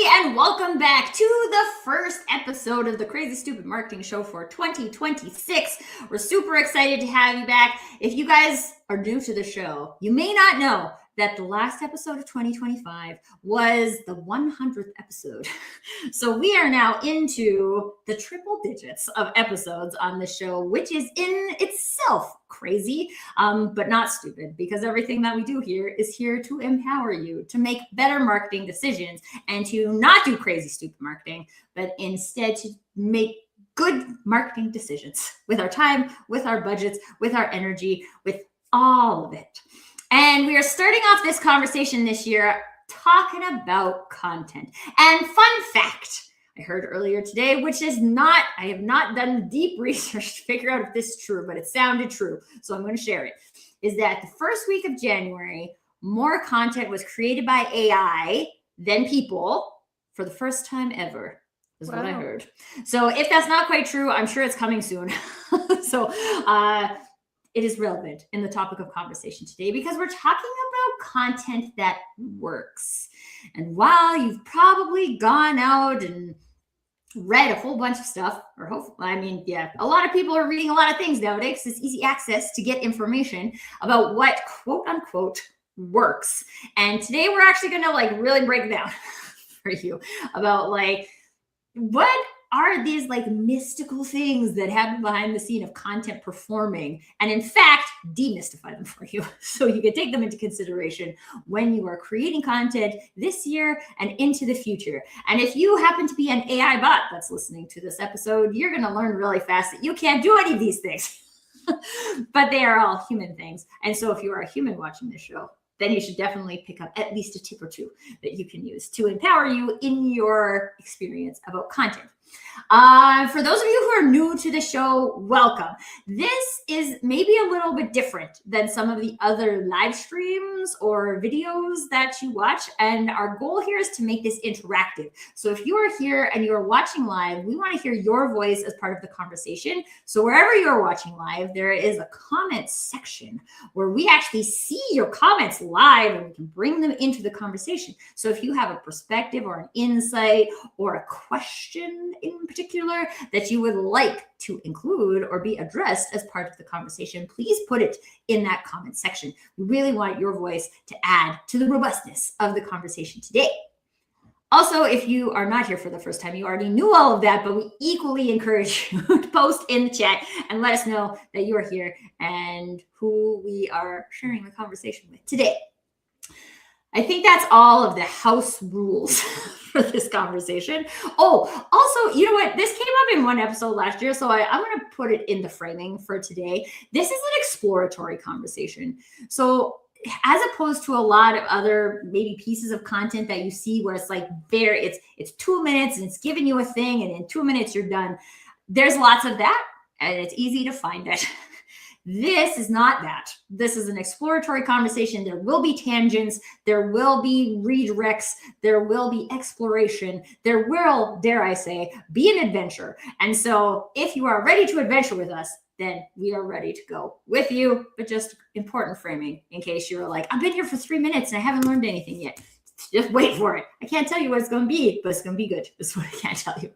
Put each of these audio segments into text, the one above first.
everybody, and welcome back to the first episode of the Crazy Stupid Marketing Show for 2026. We're super excited to have you back. If you guys are new to the show, you may not know that the last episode of 2025 was the 100th episode. So we are now into the triple digits of episodes on the show, which is in itself crazy, but not stupid, because everything that we do here is here to empower you to make better marketing decisions and to not do crazy stupid marketing, but instead to make good marketing decisions with our time, with our budgets, with our energy, with all of it. And we are starting off this conversation this year talking about content. And fun fact, I heard earlier today, which is not, I have not done deep research to figure out if this is true, but it sounded true, so I'm going to share it, is that the first week of January, more content was created by AI than people for the first time ever, is what I heard. So if that's not quite true, I'm sure it's coming soon. So it is relevant in the topic of conversation today because we're talking about content that works. And while you've probably gone out and read a whole bunch of stuff, or hopefully, a lot of people are reading a lot of things nowadays. It's easy access to get information about what quote unquote works. And today we're actually going to really break down for you about what are these mystical things that happen behind the scene of content performing, and in fact, demystify them for you so you can take them into consideration when you are creating content this year and into the future. And if you happen to be an AI bot that's listening to this episode, you're going to learn really fast that you can't do any of these things, but they are all human things. And so if you are a human watching this show, then you should definitely pick up at least a tip or two that you can use to empower you in your experience about content. For those of you who are new to the show, welcome. This is maybe a little bit different than some of the other live streams or videos that you watch. And our goal here is to make this interactive. So if you are here and you're watching live, we want to hear your voice as part of the conversation. So wherever you're watching live, there is a comment section where we actually see your comments live and we can bring them into the conversation. So if you have a perspective or an insight or a question in particular that you would like to include or be addressed as part of the conversation, please put it in that comment section. We really want your voice to add to the robustness of the conversation today. Also, if you are not here for the first time, you already knew all of that, but we equally encourage you to post in the chat and let us know that you are here and who we are sharing the conversation with today. I think that's all of the house rules for this conversation. Oh, also, you know what? This came up in one episode last year, so I'm going to put it in the framing for today. This is an exploratory conversation. So as opposed to a lot of other maybe pieces of content that you see where it's 2 minutes and it's giving you a thing and in 2 minutes you're done. There's lots of that and it's easy to find it. This is not that. This is an exploratory conversation. There will be tangents. There will be redirects. There will be exploration. There will, dare I say, be an adventure. And so if you are ready to adventure with us, then we are ready to go with you. But just important framing in case you're like, I've been here for 3 minutes and I haven't learned anything yet. Just wait for it. I can't tell you what it's going to be, but it's going to be good. That's what I can tell you.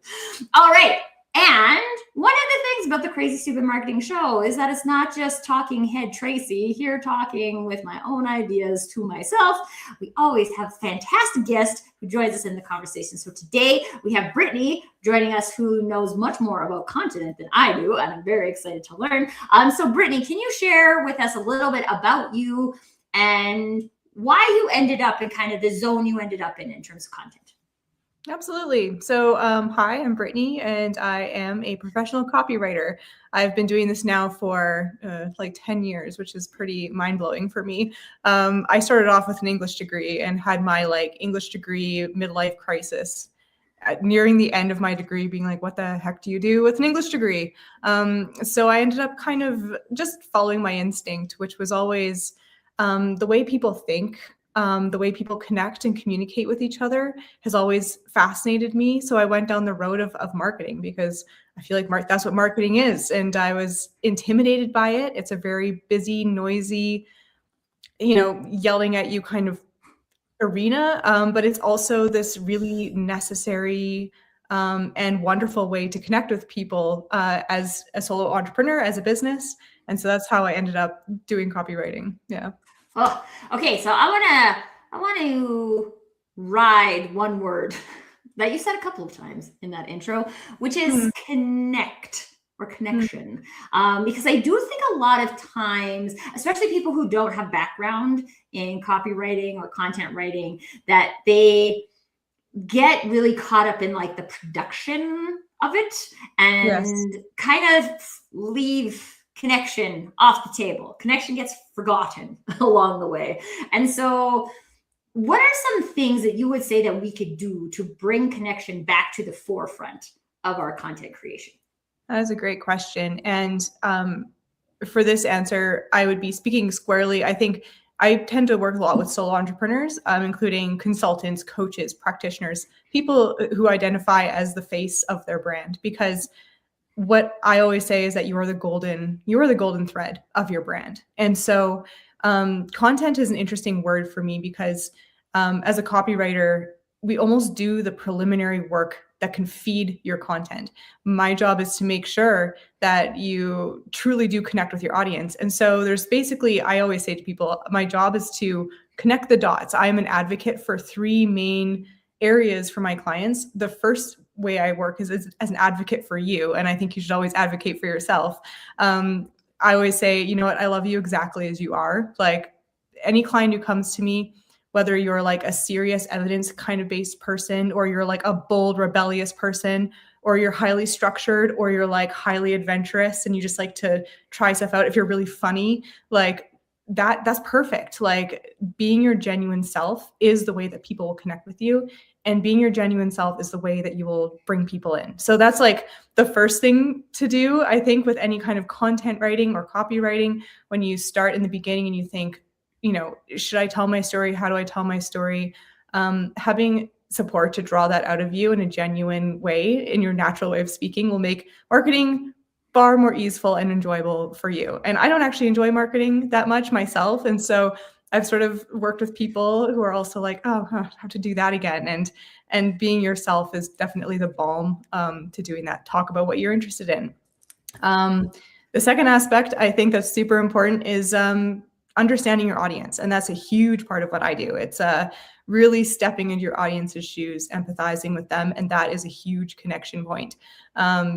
All right. And one of the things about the Crazy Stupid Marketing Show is that it's not just talking head Tracy here talking with my own ideas to myself. We always have a fantastic guest who joins us in the conversation. So today we have Brittany joining us, who knows much more about content than I do, and I'm very excited to learn. So Brittany, can you share with us a little bit about you and why you ended up in kind of the zone you ended up in terms of content? Absolutely. So hi, I'm Brittany, and I am a professional copywriter. I've been doing this now for 10 years, which is pretty mind-blowing for me. I started off with an English degree and had my English degree midlife crisis nearing the end of my degree, being like, what the heck do you do with an English degree? So I ended up kind of just following my instinct, which was always the way people think. The way people connect and communicate with each other has always fascinated me. So I went down the road of marketing because I feel like that's what marketing is. And I was intimidated by it. It's a very busy, noisy, yelling at you kind of arena, but it's also this really necessary and wonderful way to connect with people as a solo entrepreneur, as a business. And so that's how I ended up doing copywriting. Yeah. Oh, okay. So I want to ride one word that you said a couple of times in that intro, which is connect or connection. Because I do think a lot of times, especially people who don't have background in copywriting or content writing, that they get really caught up in like the production of it and kind of leave connection off the table. Connection gets forgotten along the way. And so what are some things that you would say that we could do to bring connection back to the forefront of our content creation? That is a great question. And for this answer, I would be speaking squarely. I think I tend to work a lot with solo entrepreneurs, including consultants, coaches, practitioners, people who identify as the face of their brand. Because what I always say is that you are the golden thread of your brand. And so content is an interesting word for me because as a copywriter, we almost do the preliminary work that can feed your content. My job is to make sure that you truly do connect with your audience. And so there's basically, I always say to people, my job is to connect the dots. I am an advocate for three main areas for my clients. The first way I work is as an advocate for you. And I think you should always advocate for yourself. I always say, you know what, I love you exactly as you are. Like any client who comes to me, whether you're like a serious evidence kind of based person, or you're like a bold, rebellious person, or you're highly structured, or you're like highly adventurous and you just like to try stuff out. If you're really funny, like that's perfect. Like being your genuine self is the way that people will connect with you. And being your genuine self is the way that you will bring people in. So that's like the first thing to do, I think, with any kind of content writing or copywriting. When you start in the beginning and you think, you know, should I tell my story? How do I tell my story? Having support to draw that out of you in a genuine way, in your natural way of speaking, will make marketing far more easeful and enjoyable for you. And I don't actually enjoy marketing that much myself. And so I've sort of worked with people who are also like, oh, I have to do that again. And being yourself is definitely the balm to doing that. Talk about what you're interested in. The second aspect I think that's super important is understanding your audience. And that's a huge part of what I do. It's really stepping into your audience's shoes, empathizing with them. And that is a huge connection point.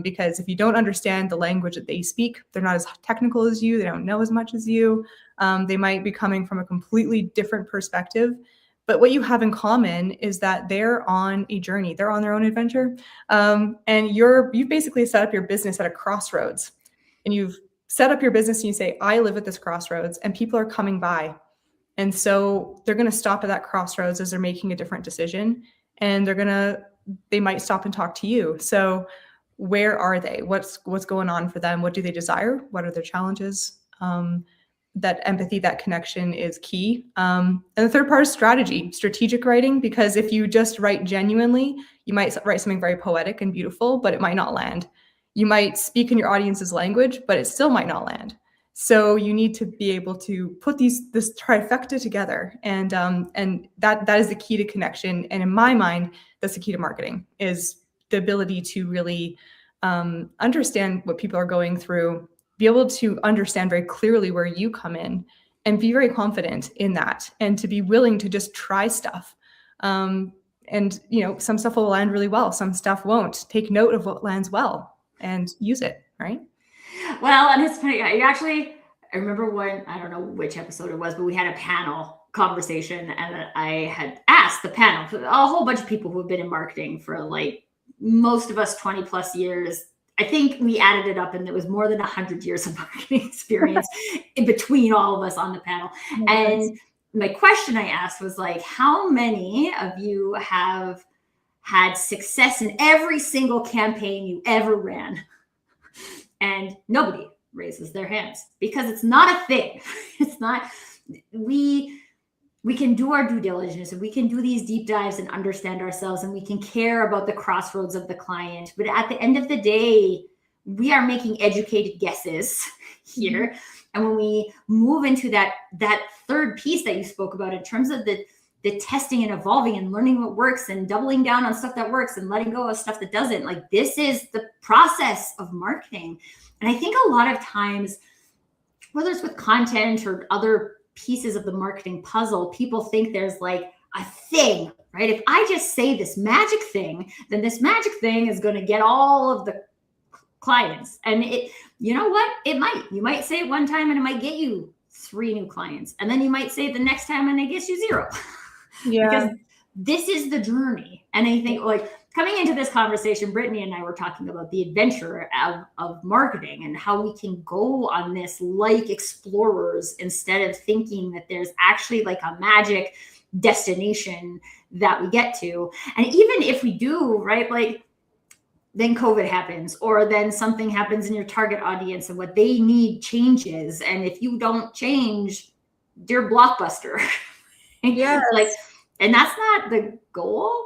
Because if you don't understand the language that they speak, they're not as technical as you, they don't know as much as you. They might be coming from a completely different perspective. But what you have in common is that they're on a journey, they're on their own adventure. And you've basically set up your business at a crossroads. And you've set up your business and you say, I live at this crossroads and people are coming by. And so they're going to stop at that crossroads as they're making a different decision. And they might stop and talk to you. So where are they? What's going on for them? What do they desire? What are their challenges? That empathy, that connection is key. And the third part is strategic writing, because if you just write genuinely, you might write something very poetic and beautiful, but it might not land. You might speak in your audience's language, but it still might not land. So you need to be able to put this trifecta together. And that is the key to connection. And in my mind, that's the key to marketing, is the ability to really understand what people are going through, be able to understand very clearly where you come in, and be very confident in that, and to be willing to just try stuff. And some stuff will land really well, some stuff won't. Take note of what lands well and use it, right? Well, and it's funny. I remember when, I don't know which episode it was, but we had a panel conversation, and I had asked the panel, a whole bunch of people who have been in marketing for like most of us 20 plus years. I think we added it up and it was more than 100 years of marketing experience in between all of us on the panel. And my question I asked was like, how many of you have had success in every single campaign you ever ran? And nobody raises their hands, because it's not a thing. It's not, we can do our due diligence and we can do these deep dives and understand ourselves, and we can care about the crossroads of the client. But at the end of the day, we are making educated guesses here. And when we move into that third piece that you spoke about in terms of the the testing and evolving and learning what works and doubling down on stuff that works and letting go of stuff that doesn't. Like, this is the process of marketing. And I think a lot of times, whether it's with content or other pieces of the marketing puzzle, people think there's like a thing, right? If I just say this magic thing, then this magic thing is going to get all of the clients. And it, you know what? It might. You might say it one time and it might get you 3 new clients. And then you might say it the next time and it gets you 0. Yeah. Because this is the journey. And I think, like, coming into this conversation, Brittany and I were talking about the adventure of marketing and how we can go on this like explorers instead of thinking that there's actually like a magic destination that we get to. And even if we do, right, like, then COVID happens, or then something happens in your target audience and what they need changes. And if you don't change, you're Blockbuster. Yeah. Like, and that's not the goal.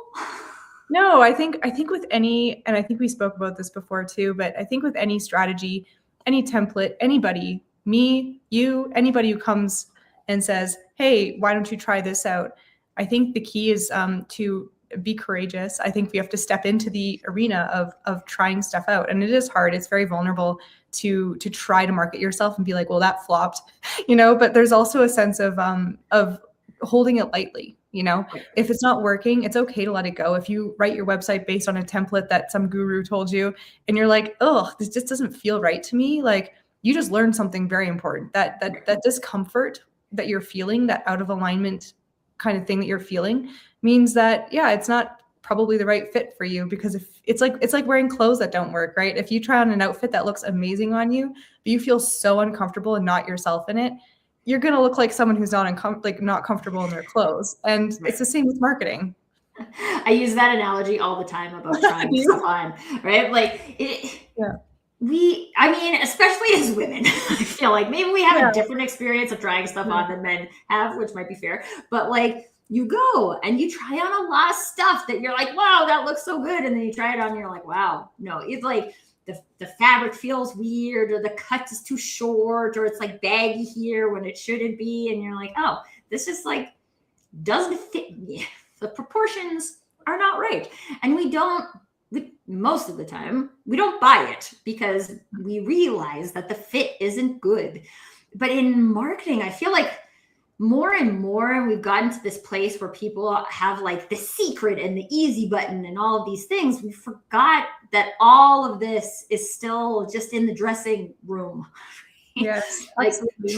No, I think with any, and I think we spoke about this before too, but I think with any strategy, any template, anybody, me, you, anybody who comes and says, hey, why don't you try this out? I think the key is to be courageous. I think we have to step into the arena of trying stuff out. And it is hard. It's very vulnerable to try to market yourself and be like, well, that flopped, but there's also a sense of holding it lightly. If it's not working, it's okay to let it go. If you write your website based on a template that some guru told you and you're like, oh, this just doesn't feel right to me. Like, you just learned something very important. That discomfort that you're feeling, that out of alignment kind of thing that you're feeling, means that, yeah, it's not probably the right fit for you. Because if it's like wearing clothes that don't work, right? If you try on an outfit that looks amazing on you, but you feel so uncomfortable and not yourself in it, you're going to look like someone who's not comfortable in their clothes. And It's the same with marketing. I use that analogy all the time about trying stuff on, right? Like, especially as women, I feel like maybe we have a different experience of trying stuff on than men have, which might be fair. But like, you go and you try on a lot of stuff that you're like, wow, that looks so good. And then you try it on and you're like, wow, no, it's like, the fabric feels weird, or the cut is too short, or it's like baggy here when it shouldn't be. And you're like, oh, this just like doesn't fit me. The proportions are not right. And most of the time, we don't buy it because we realize that the fit isn't good. But in marketing, I feel like more and more we've gotten to this place where people have like the secret and the easy button and all of these things. We forgot that all of this is still just in the dressing room. Yes, like,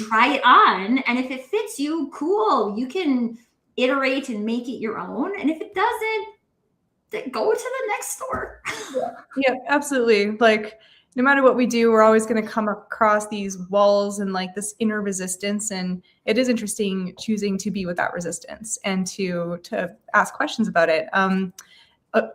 try it on, and if it fits you, cool, you can iterate and make it your own. And if it doesn't, then go to the next store. Yeah, absolutely. Like, no matter what we do, we're always going to come across these walls and like this inner resistance. And it is interesting choosing to be with that resistance and to ask questions about it.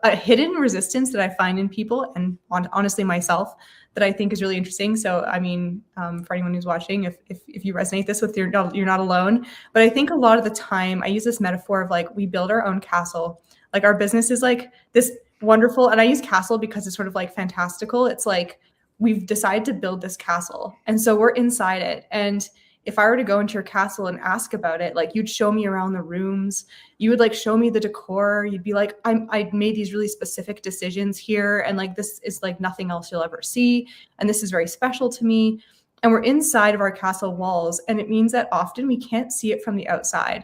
A hidden resistance that I find in people, and honestly myself, that I think is really interesting. So, I mean, for anyone who's watching, if you resonate this with, you're not alone. But I think a lot of the time I use this metaphor of like, we build our own castle. Like, our business is like this wonderful, and I use castle because it's sort of like fantastical. It's like, we've decided to build this castle. And so we're inside it. And if I were to go into your castle and ask about it, like, you'd show me around the rooms, you would like show me the decor. You'd be like, I made these really specific decisions here. And like, this is like nothing else you'll ever see. And this is very special to me. And we're inside of our castle walls. And it means that often we can't see it from the outside.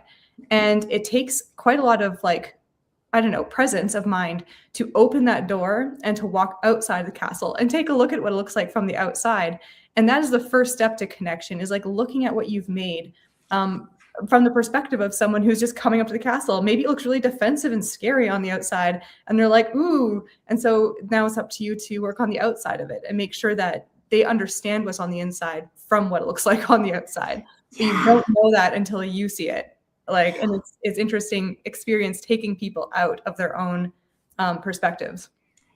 And it takes quite a lot of like, I don't know, presence of mind to open that door and to walk outside the castle and take a look at what it looks like from the outside. And that is the first step to connection, is like looking at what you've made from the perspective of someone who's just coming up to the castle. Maybe it looks really defensive and scary on the outside, and they're like, ooh. And so now it's up to you to work on the outside of it and make sure that they understand what's on the inside from what it looks like on the outside. So you don't know that until you see it. Like, and it's interesting experience taking people out of their own perspectives.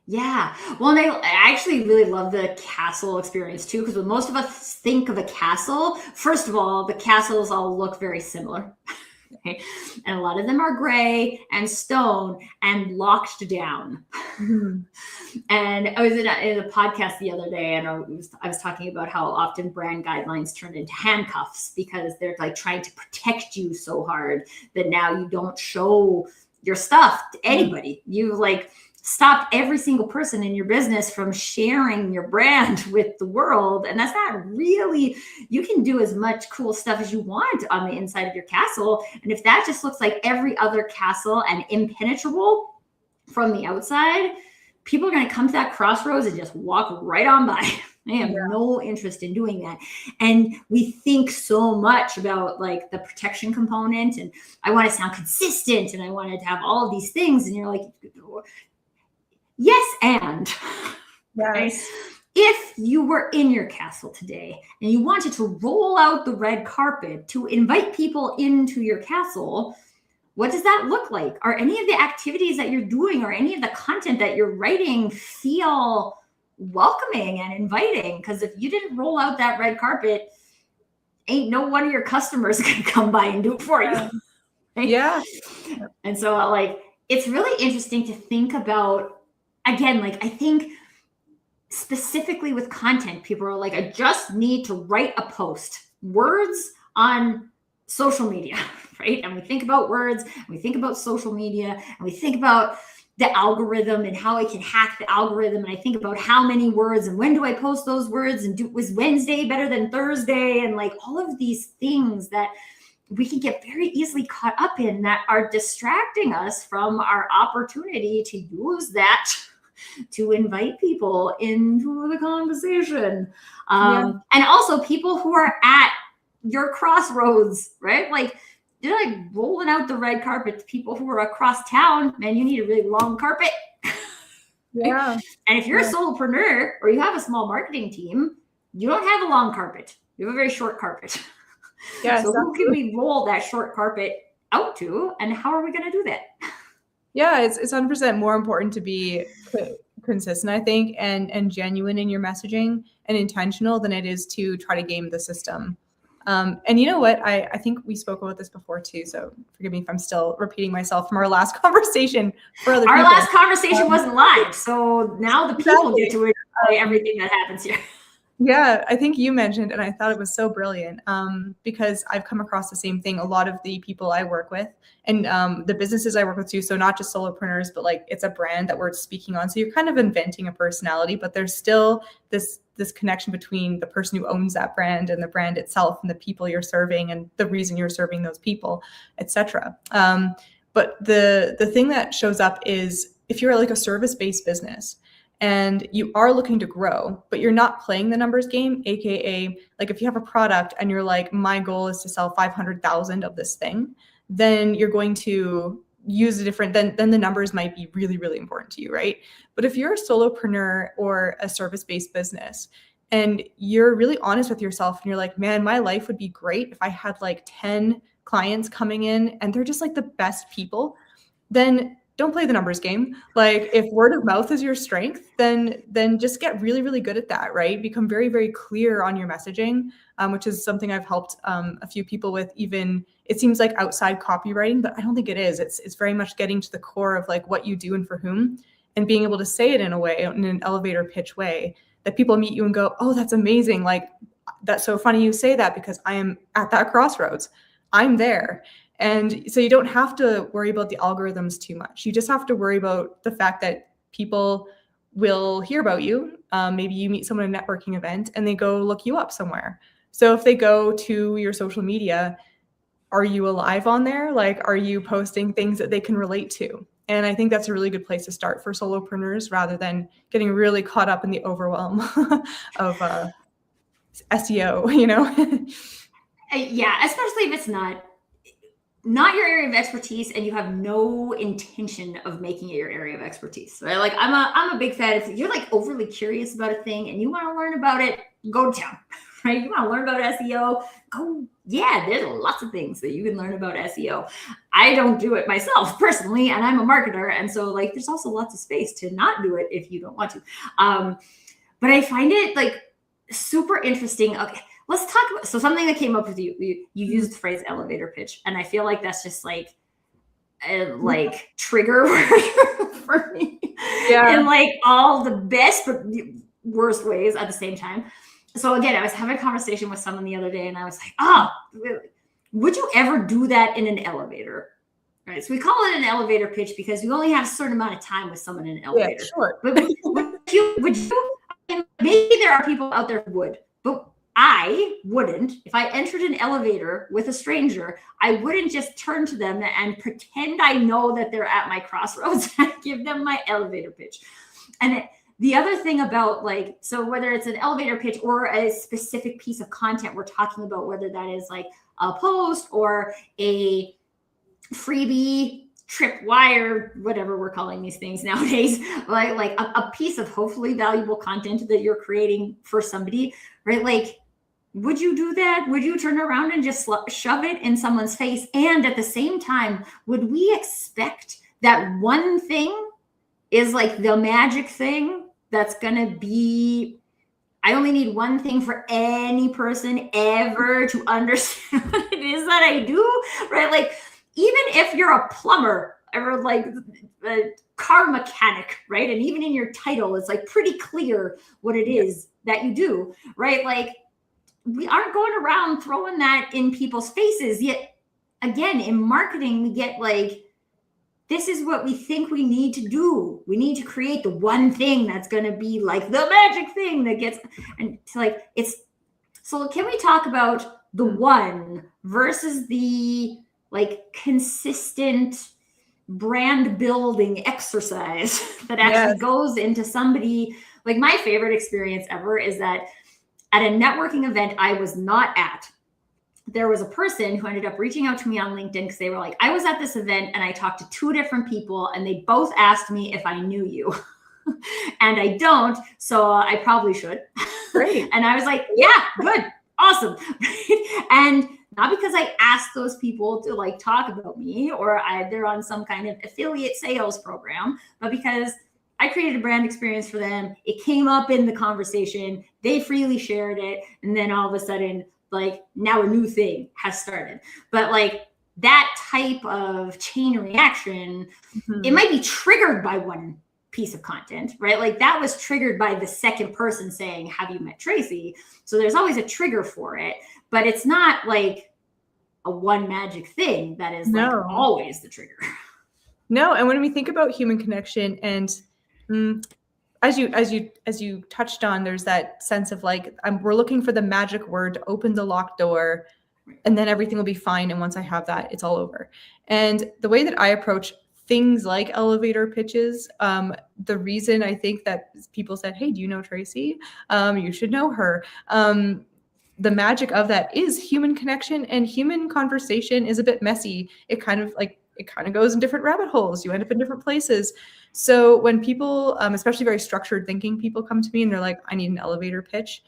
Yeah. Well, and I actually really love the castle experience too, because when most of us think of a castle, first of all, the castles all look very similar. Okay? And a lot of them are gray and stone and locked down. Mhm. And I was in a podcast the other day, and I was talking about how often brand guidelines turn into handcuffs because they're like trying to protect you so hard that now you don't show your stuff to anybody. You like stop every single person in your business from sharing your brand with the world. And that's not really, you can do as much cool stuff as you want on the inside of your castle. And if that just looks like every other castle and impenetrable from the outside, people are going to come to that crossroads and just walk right on by. They have no interest in doing that. And we think so much about like the protection component, and I want to sound consistent and I wanted to have all of these things. And you're like, yes, and Yes. if you were in your castle today and you wanted to roll out the red carpet to invite people into your castle, what does that look like? Are any of the activities that you're doing or any of the content that you're writing feel welcoming and inviting? Because if you didn't roll out that red carpet, ain't no one of your customers going to come by and do it for you. Right? Yeah. And so like, it's really interesting to think about, again, like I think specifically with content, people are like, I just need to write a post. Words on social media, right? And we think about words, and we think about social media, and we think about the algorithm and how I can hack the algorithm. And I think about how many words and when do I post those words, and was Wednesday better than Thursday? And like all of these things that we can get very easily caught up in that are distracting us from our opportunity to use that to invite people into the conversation. And also people who are at your crossroads, right? Like you're like rolling out the red carpet to people who are across town. Man, you need a really long carpet. Yeah. And if you're a solopreneur or you have a small marketing team, you don't have a long carpet. You have a very short carpet. Yes, so who can we roll that short carpet out to, and how are we going to do that? Yeah, it's 100% more important to be consistent, I think, and genuine in your messaging and intentional than it is to try to game the system. And you know what? I think we spoke about this before too, so forgive me if I'm still repeating myself from our last conversation for other people. Our last conversation wasn't live, so now the people get to enjoy everything that happens here. Yeah, I think you mentioned, and I thought it was so brilliant, because I've come across the same thing. A lot of the people I work with and the businesses I work with too, so not just solopreneurs, but like it's a brand that we're speaking on. So you're kind of inventing a personality, but there's still this connection between the person who owns that brand and the brand itself and the people you're serving and the reason you're serving those people, etc. But the thing that shows up is if you're like a service-based business, and you are looking to grow, but you're not playing the numbers game, AKA like if you have a product and you're like, my goal is to sell 500,000 of this thing, then you're going to use a different, then the numbers might be really, really important to you, right? But if you're a solopreneur or a service-based business and you're really honest with yourself and you're like, man, my life would be great if I had like 10 clients coming in and they're just like the best people, then don't play the numbers game. Like if word of mouth is your strength, then just get really, really good at that, right? Become very, very clear on your messaging, which is something I've helped a few people with. Even it seems like outside copywriting, but I don't think it is. It's very much getting to the core of like what you do and for whom, and being able to say it in a way, in an elevator pitch way, that people meet you and go, oh, that's amazing. Like that's so funny you say that because I am at that crossroads. I'm there. And so you don't have to worry about the algorithms too much. You just have to worry about the fact that people will hear about you. Maybe you meet someone at a networking event and they go look you up somewhere. So if they go to your social media, are you alive on there? Like, are you posting things that they can relate to? And I think that's a really good place to start for solopreneurs rather than getting really caught up in the overwhelm of SEO, you know? Yeah, especially if it's not your area of expertise and you have no intention of making it your area of expertise, right? Like I'm a big fan. If you're like overly curious about a thing and you want to learn about it, go to town, right? You want to learn about SEO, go. Yeah, there's lots of things that you can learn about SEO. I don't do it myself personally, and I'm a marketer. And so like, there's also lots of space to not do it if you don't want to. But I find it like super interesting. Okay. let's talk about, so something that came up with you used the phrase elevator pitch. And I feel like that's just like a trigger word for me in like all the best but worst ways at the same time. So again, I was having a conversation with someone the other day and I was like, would you ever do that in an elevator? Right. So we call it an elevator pitch because you only have a certain amount of time with someone in an elevator. Yeah, sure. But would you, maybe there are people out there who would, but I wouldn't. If I entered an elevator with a stranger, I wouldn't just turn to them and pretend I know that they're at my crossroads and give them my elevator pitch. And the other thing about so whether it's an elevator pitch or a specific piece of content we're talking about, whether that is like a post or a freebie, tripwire, whatever we're calling these things nowadays, like a piece of hopefully valuable content that you're creating for somebody, right? Like, would you do that? Would you turn around and just shove it in someone's face? And at the same time, would we expect that one thing is like the magic thing that's going to be, I only need one thing for any person ever to understand what it is that I do, right? Like, even if you're a plumber or like a car mechanic, right? And even in your title, it's like pretty clear what it is that you do, right? Like, we aren't going around throwing that in people's faces. Yet again, in marketing, we get like, this is what we think we need to do. We need to create the one thing that's going to be like the magic thing that gets, and it's like, so can we talk about the one versus the like consistent brand building exercise that actually goes into somebody? Like, my favorite experience ever is that at a networking event I was not at, there was a person who ended up reaching out to me on LinkedIn because they were like, I was at this event and I talked to 2 different people and they both asked me if I knew you. And I don't, so I probably should. Great. And I was like, yeah, good, awesome. And not because I asked those people to like talk about me or they're on some kind of affiliate sales program, but because I created a brand experience for them. It came up in the conversation. They freely shared it. And then all of a sudden, like, now a new thing has started. But like that type of chain reaction, it might be triggered by one piece of content, right? Like, that was triggered by the second person saying, have you met Tracy? So there's always a trigger for it, but it's not like a one magic thing that is like always the trigger. No. And when we think about human connection and as you touched on, there's that sense of like, we're looking for the magic word to open the locked door, and then everything will be fine. And once I have that, it's all over. And the way that I approach things like elevator pitches, the reason I think that people said, hey, do you know Tracy? You should know her. The magic of that is human connection, and human conversation is a bit messy. It kind of goes in different rabbit holes. You end up in different places. So when people, especially very structured thinking people, come to me and they're like, I need an elevator pitch.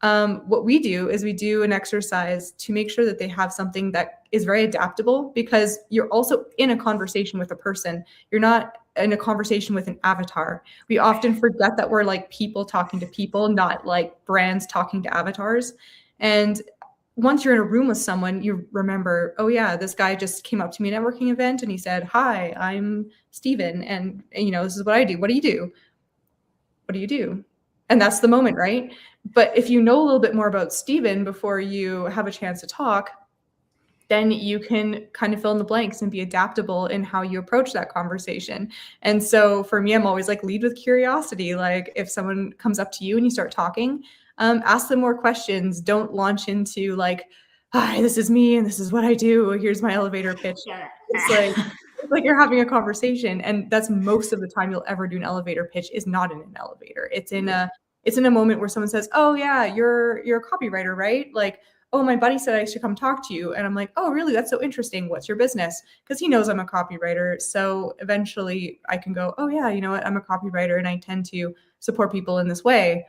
What we do is we do an exercise to make sure that they have something that is very adaptable, because you're also in a conversation with a person. You're not in a conversation with an avatar. We often forget that we're like people talking to people, not like brands talking to avatars. And once you're in a room with someone, you remember, oh yeah, this guy just came up to me at a networking event and he said, hi, I'm Steven. And this is what I do. What do you do? What do you do? And that's the moment, right? But if you know a little bit more about Steven before you have a chance to talk, then you can kind of fill in the blanks and be adaptable in how you approach that conversation. And so for me, I'm always like, lead with curiosity. Like, if someone comes up to you and you start talking, ask them more questions. Don't launch into like, hi, this is me and this is what I do. Here's my elevator pitch. It's like you're having a conversation. And that's most of the time you'll ever do an elevator pitch is not in an elevator. It's in a moment where someone says, oh yeah, you're a copywriter, right? Like, oh, my buddy said I should come talk to you. And I'm like, oh, really? That's so interesting. What's your business? Because he knows I'm a copywriter. So eventually I can go, oh yeah, you know what? I'm a copywriter and I tend to support people in this way,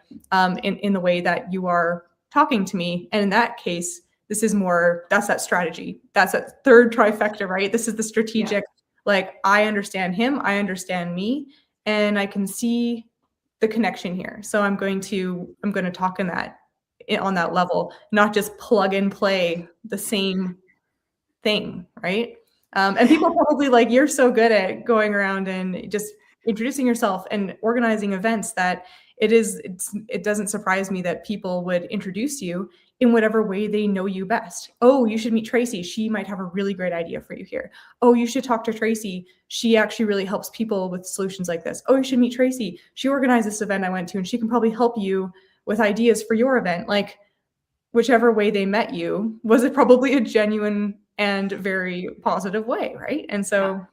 in the way that you are talking to me. And in that case, this is more, that's that strategy. That's that third trifecta, right? This is the strategic, like, I understand him, I understand me, and I can see the connection here. So I'm going to talk in on that level, not just plug and play the same thing, right? And people probably like, you're so good at going around and just introducing yourself and organizing events that it doesn't surprise me that people would introduce you in whatever way they know you best. Oh, you should meet Tracy. She might have a really great idea for you here. Oh, you should talk to Tracy. She actually really helps people with solutions like this. Oh, you should meet Tracy. She organized this event I went to, and she can probably help you with ideas for your event. Like, whichever way they met you, was it probably a genuine and very positive way, right? And so,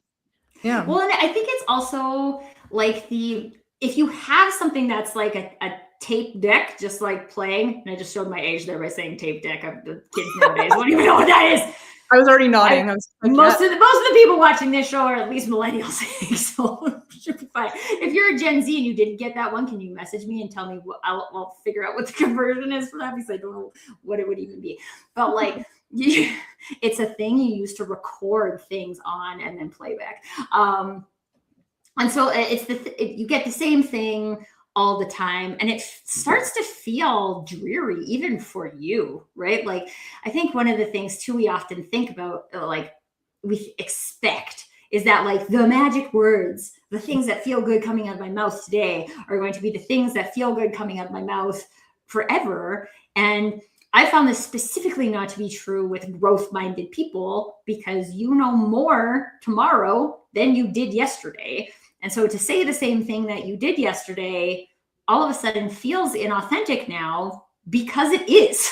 yeah. Well, and I think it's also like if you have something that's like a tape deck, just like playing, and I just showed my age there by saying tape deck. The kids nowadays won't even know what that is. I was already nodding. Most of the people watching this show are at least millennials, so should be fine. If you're a Gen Z and you didn't get that one, can you message me and tell me I'll figure out what the conversion is for that, because I don't know what it would even be. But like, it's a thing you use to record things on and then play back. And so you get the same thing all the time, and it starts to feel dreary even for you, right? Like, I think one of the things too we often think about, like we expect, is that like the magic words, the things that feel good coming out of my mouth today are going to be the things that feel good coming out of my mouth forever. And I found this specifically not to be true with growth-minded people, because you know more tomorrow than you did yesterday. And so to say the same thing that you did yesterday all of a sudden feels inauthentic now, because it is.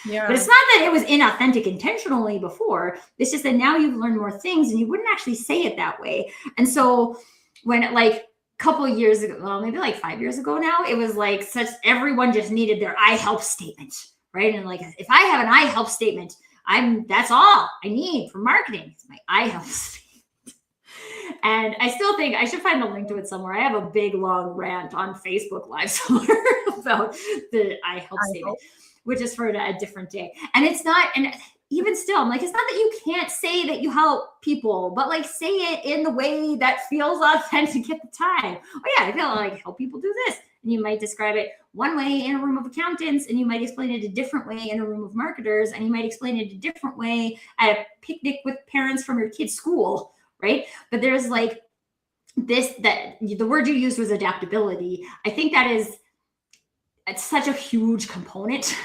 Yeah. But it's not that it was inauthentic intentionally before. It's just that now you've learned more things and you wouldn't actually say it that way. And so when like a couple of years ago, well, maybe like 5 years ago now, it was like everyone just needed their I help statement, right? And like, if I have an I help statement, that's all I need for marketing. It's my I help statement. And I still think I should find a link to it somewhere. I have a big long rant on Facebook Live somewhere about the I help statement, which is for a different day. And it's not, and even still, I'm like, it's not that you can't say that you help people, but like say it in the way that feels authentic at the time. Oh yeah, I feel like help people do this. And you might describe it one way in a room of accountants, and you might explain it a different way in a room of marketers, and you might explain it a different way at a picnic with parents from your kid's school. Right. But there's like that the word you used was adaptability. I think it's such a huge component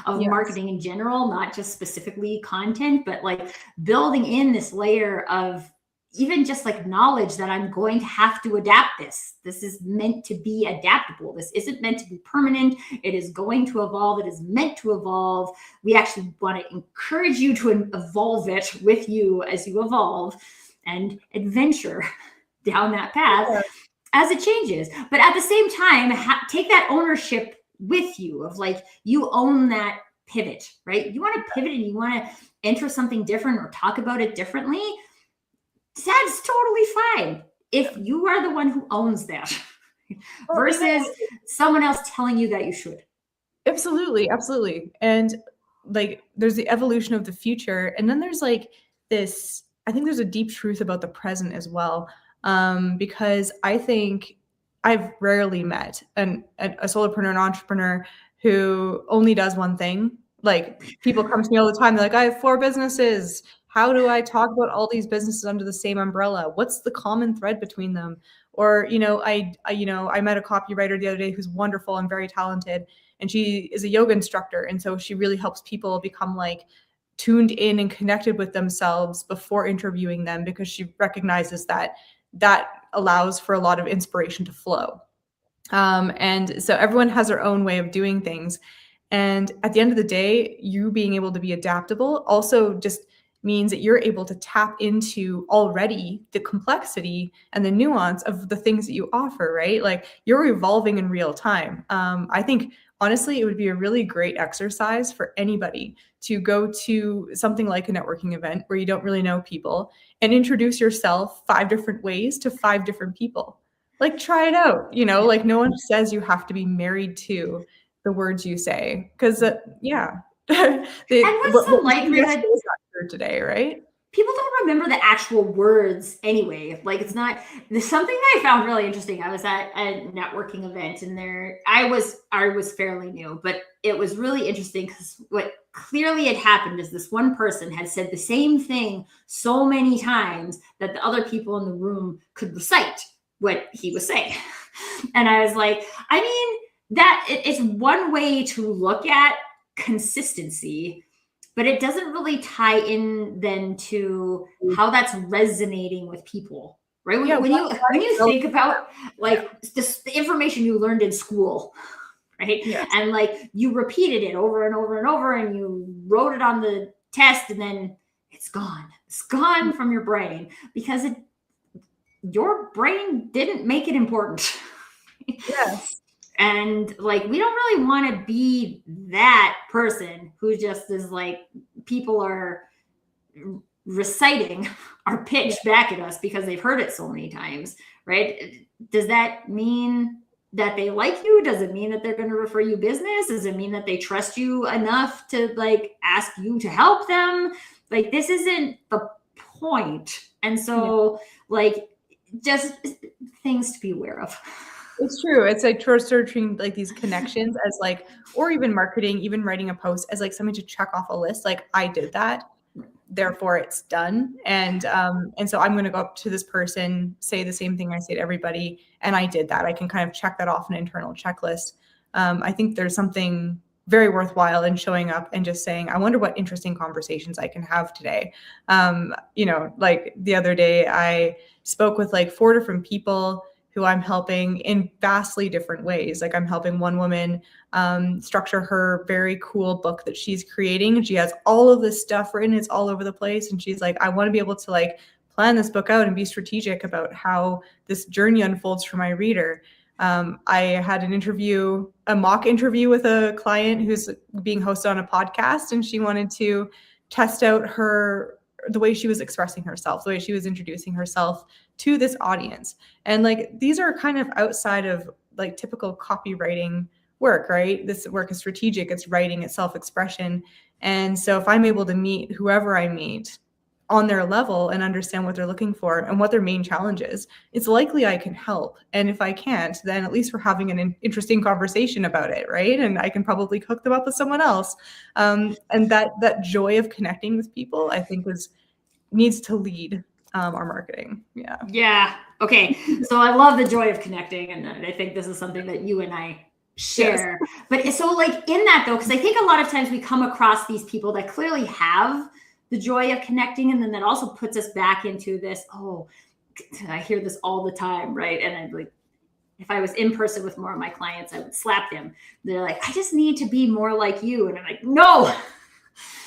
of marketing in general, not just specifically content, but like building in this layer of even just like knowledge that I'm going to have to adapt this. This is meant to be adaptable. This isn't meant to be permanent. It is going to evolve. It is meant to evolve. We actually want to encourage you to evolve it with you as you evolve and adventure down that path as it changes. But at the same time, take that ownership with you of like, you own that pivot, right? You want to pivot and you want to enter something different or talk about it differently. That's totally fine if you are the one who owns that versus someone else telling you that you should. Absolutely. Absolutely. And like, there's the evolution of the future. And then there's like this, I think there's a deep truth about the present as well, because I think I've rarely met a solopreneur, an entrepreneur who only does one thing. Like, people come to me all the time. They're like, I have 4 businesses. How do I talk about all these businesses under the same umbrella? What's the common thread between them? Or, I met a copywriter the other day who's wonderful and very talented, and she is a yoga instructor. And so she really helps people become like tuned in and connected with themselves before interviewing them, because she recognizes that allows for a lot of inspiration to flow. And so everyone has their own way of doing things. And at the end of the day, you being able to be adaptable also just means that you're able to tap into already the complexity and the nuance of the things that you offer, right? Like, you're evolving in real time. I think honestly, it would be a really great exercise for anybody to go to something like a networking event where you don't really know people and introduce yourself 5 different ways to 5 different people. Like, try it out, like, no one says you have to be married to the words you say, because and what's the likelihood today, right? people don't remember the actual words anyway. Like it's not, there's something that I found really interesting. I was at a networking event and I was fairly new, but it was really interesting because what clearly had happened is this one person had said the same thing so many times that the other people in the room could recite what he was saying. And I was like, I mean, that it's one way to look at consistency, but it doesn't really tie in then to how that's resonating with people, right? When you think about like the information you learned in school, right? Yes. And like you repeated it over and over and over, and you wrote it on the test, and then it's gone. It's gone from your brain because your brain didn't make it important. Yes. And like, we don't really want to be that person who just is like, people are reciting our pitch back at us because they've heard it so many times, right? Does that mean that they like you? Does it mean that they're going to refer you business? Does it mean that they trust you enough to like ask you to help them? Like, this isn't the point. And so like, just things to be aware of. It's true. It's like searching like these connections as like, or even marketing, even writing a post as like something to check off a list. Like I did that, therefore it's done. And so I'm going to go up to this person, say the same thing I say to everybody, and I did that. I can kind of check that off an internal checklist. I think there's something very worthwhile in showing up and just saying, I wonder what interesting conversations I can have today. Like the other day, I spoke with like 4 different people who I'm helping in vastly different ways. Like I'm helping one woman structure her very cool book that she's creating. And she has all of this stuff written. It's all over the place. And she's like, I want to be able to like plan this book out and be strategic about how this journey unfolds for my reader. I had a mock interview with a client who's being hosted on a podcast, and she wanted to test out the way she was expressing herself, the way she was introducing herself to this audience. And like, these are kind of outside of like typical copywriting work, right? This work is strategic, it's writing, it's self-expression. And so if I'm able to meet whoever I meet on their level and understand what they're looking for and what their main challenge is, it's likely I can help. And if I can't, then at least we're having an interesting conversation about it, right? And I can probably hook them up with someone else. And that joy of connecting with people, I think, needs to lead our marketing. Yeah. Yeah. Okay. So I love the joy of connecting, and I think this is something that you and I share. Yes. But so like in that though, because I think a lot of times we come across these people that clearly have the joy of connecting, and then that also puts us back into this, oh, I hear this all the time, right? And I'm like, if I was in person with more of my clients, I would slap them. They're like, I just need to be more like you. And I'm like, no.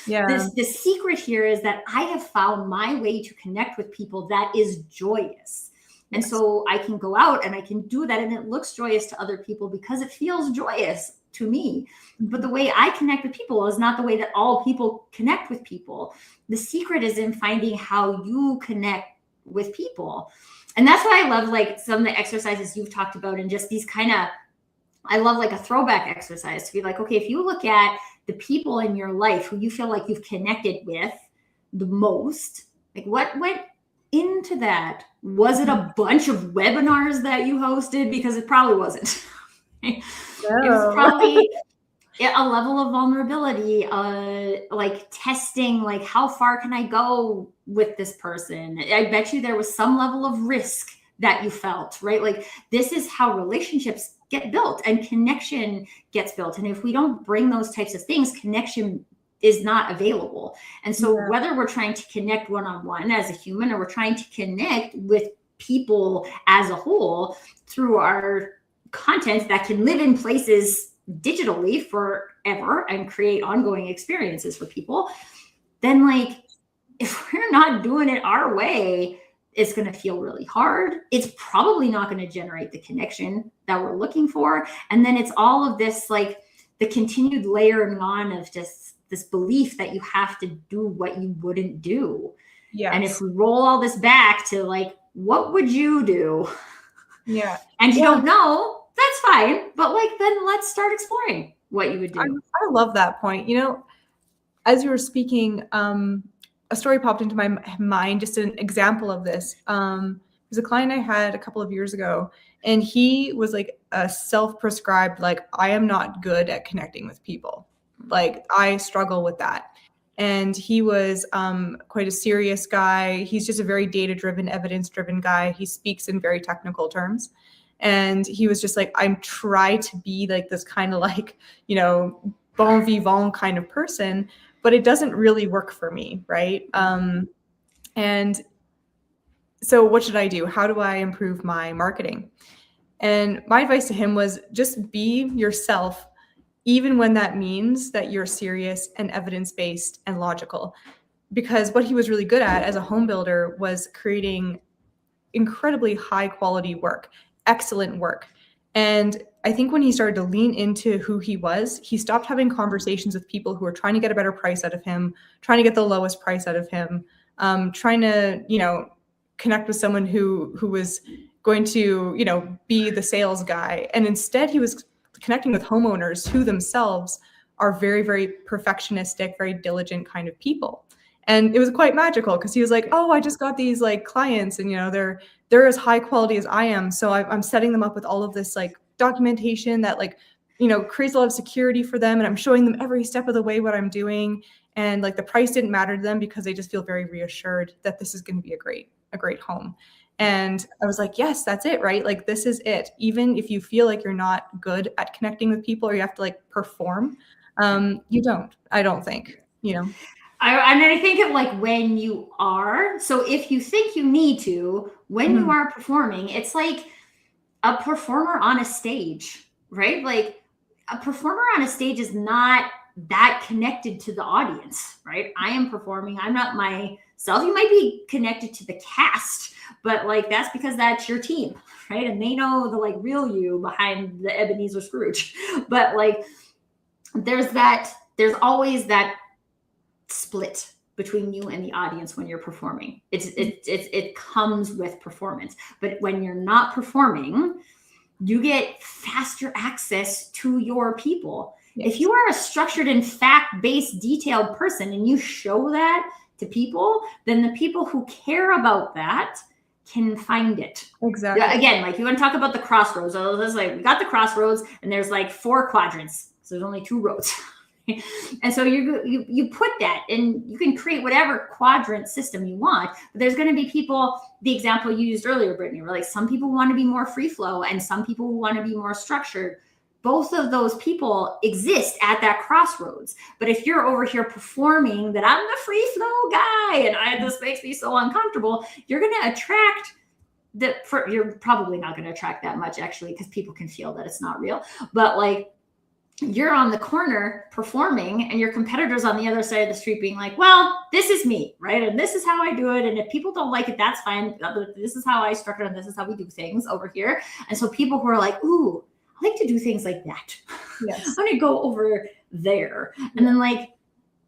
Yeah. The secret here is that I have found my way to connect with people that is joyous. And so I can go out and I can do that, and it looks joyous to other people because it feels joyous to me. But the way I connect with people is not the way that all people connect with people. The secret is in finding how you connect with people. And that's why I love like some of the exercises you've talked about, and just these kind of, I love like a throwback exercise to be like, okay, if you look at the people in your life who you feel like you've connected with the most, like what went into that? Was it a bunch of webinars that you hosted? Because it probably wasn't. It was probably a level of vulnerability, like testing, like how far can I go with this person? I bet you there was some level of risk that you felt, right? Like this is how relationships get built and connection gets built. And if we don't bring those types of things, connection is not available. And so whether we're trying to connect one-on-one as a human, or we're trying to connect with people as a whole through our content that can live in places digitally forever and create ongoing experiences for people, then like, if we're not doing it our way, it's going to feel really hard. It's probably not going to generate the connection that we're looking for. And then it's all of this, like the continued layering on of just this belief that you have to do what you wouldn't do. Yeah. And if we roll all this back to like, what would you do? Yeah. And you don't know, that's fine. But like, then let's start exploring what you would do. I love that point. You know, as you were speaking, a story popped into my mind, just an example of this. There's a client I had a couple of years ago, and he was like a self-prescribed, like, I am not good at connecting with people. Like, I struggle with that. And he was quite a serious guy. He's just a very data-driven, evidence-driven guy. He speaks in very technical terms. And he was just like, I'm trying to be like this kind of like, bon vivant kind of person, but it doesn't really work for me, right? And so what should I do? How do I improve my marketing? And my advice to him was just be yourself, even when that means that you're serious and evidence-based and logical. Because what he was really good at as a home builder was creating incredibly high quality work, excellent work. And I think when he started to lean into who he was, he stopped having conversations with people who were trying to get a better price out of him, trying to get the lowest price out of him, trying to, connect with someone who was going to, be the sales guy. And instead he was connecting with homeowners who themselves are very, very perfectionistic, very diligent kind of people. And it was quite magical because he was like, oh, I just got these like clients and, they're as high quality as I am. So I'm setting them up with all of this like documentation that like, creates a lot of security for them. And I'm showing them every step of the way what I'm doing. And like the price didn't matter to them because they just feel very reassured that this is going to be a great home. And I was like, yes, that's it, right? Like, this is it. Even if you feel like you're not good at connecting with people or you have to like perform, you don't, I don't think, I think of like when you are, so if you think you need to, when you are performing, it's like a performer on a stage, right? Like a performer on a stage is not that connected to the audience, right? I am performing. I'm not myself. You might be connected to the cast, but like, that's because that's your team, right? And they know the like real you behind the Ebenezer Scrooge. But like, there's always that split between you and the audience when you're performing. It comes with performance. But when you're not performing, you get faster access to your people. Yes. If you are a structured and fact-based, detailed person and you show that to people, then the people who care about that can find it. Exactly. Again, like you want to talk about the crossroads. So it's like we got the crossroads and there's like 4 quadrants. So there's only 2 roads. And so you put that and you can create whatever quadrant system you want, but there's going to be people, the example you used earlier, Brittany, where like some people want to be more free flow and some people want to be more structured. Both of those people exist at that crossroads. But if you're over here performing that I'm the free flow guy and this makes me so uncomfortable, you're going to attract you're probably not going to attract that much actually, because people can feel that it's not real. But like, you're on the corner performing and your competitors on the other side of the street being like, well, this is me, right? And this is how I do it. And if people don't like it, that's fine. This is how I structure and this is how we do things over here. And so people who are like, ooh, I like to do things like that. Yes. I'm going to go over there. And then like,